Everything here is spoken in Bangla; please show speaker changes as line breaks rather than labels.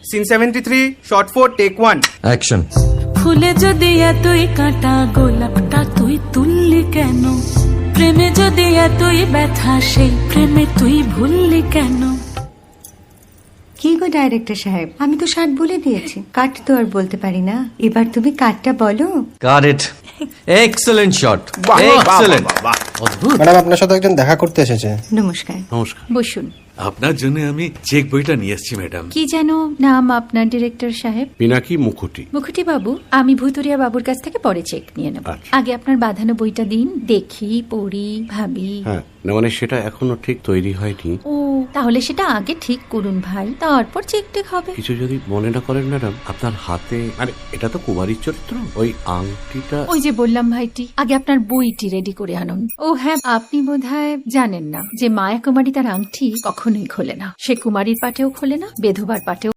Scene 73, short 4, take 1.
অ্যাকশন।
ফুলে যদি এতই কাঁটা গোলাপটা তুই তুললি কেন? প্রেমে যদি এতই ব্যথা সেই প্রেমে তুই ভুললি কেন?
কি গো ডাইরেক্টর সাহেব, আমি তো 60 বলে দিয়েছি, কাট তো আর বলতে পারি না, এবার তুমি কাটটা বলো।
Got it. Excellent shot, excellent.
Madam আপনার সাথে একজন দেখা করতে এসেছে।
নমস্কার।
নমস্কার।
বসুন।
আপনার জন্য আমি চেক বইটা নিয়ে এসেছি ম্যাডাম।
কি যেন নাম আপনার ডিরেক্টর সাহেব?
পিনাকি মুখোটি।
মুখুটি বাবু, আমি ভুতুরিয়া বাবুর কাছ থেকে পরে চেক নিয়ে নেব।
আচ্ছা।
আগে আপনার বাঁধানো বইটা দিন, দেখি, পড়ি, ভাবি।
হ্যাঁ, না মানে সেটা এখনো ঠিক তৈরি হয়নি।
ও, তাহলে সেটা আগে ঠিক করুন ভাই, তারপর চেক টেক হবে।
কিছু যদি মনে না করেন ম্যাডাম, আপনার হাতে, আরে এটা তো কুমারীর চরিত্র, ওই আংটিটা।
ওই যে বললাম ভাইটি, আগে আপনার বইটি রেডি করে আনুন। ও হ্যাঁ, আপনি বোধহয় জানেন না যে মায়া কুমারী তার আংটি কখনোই খোলে না। সে কুমারীর পাটেও খোলে না, বেধবার পাটেও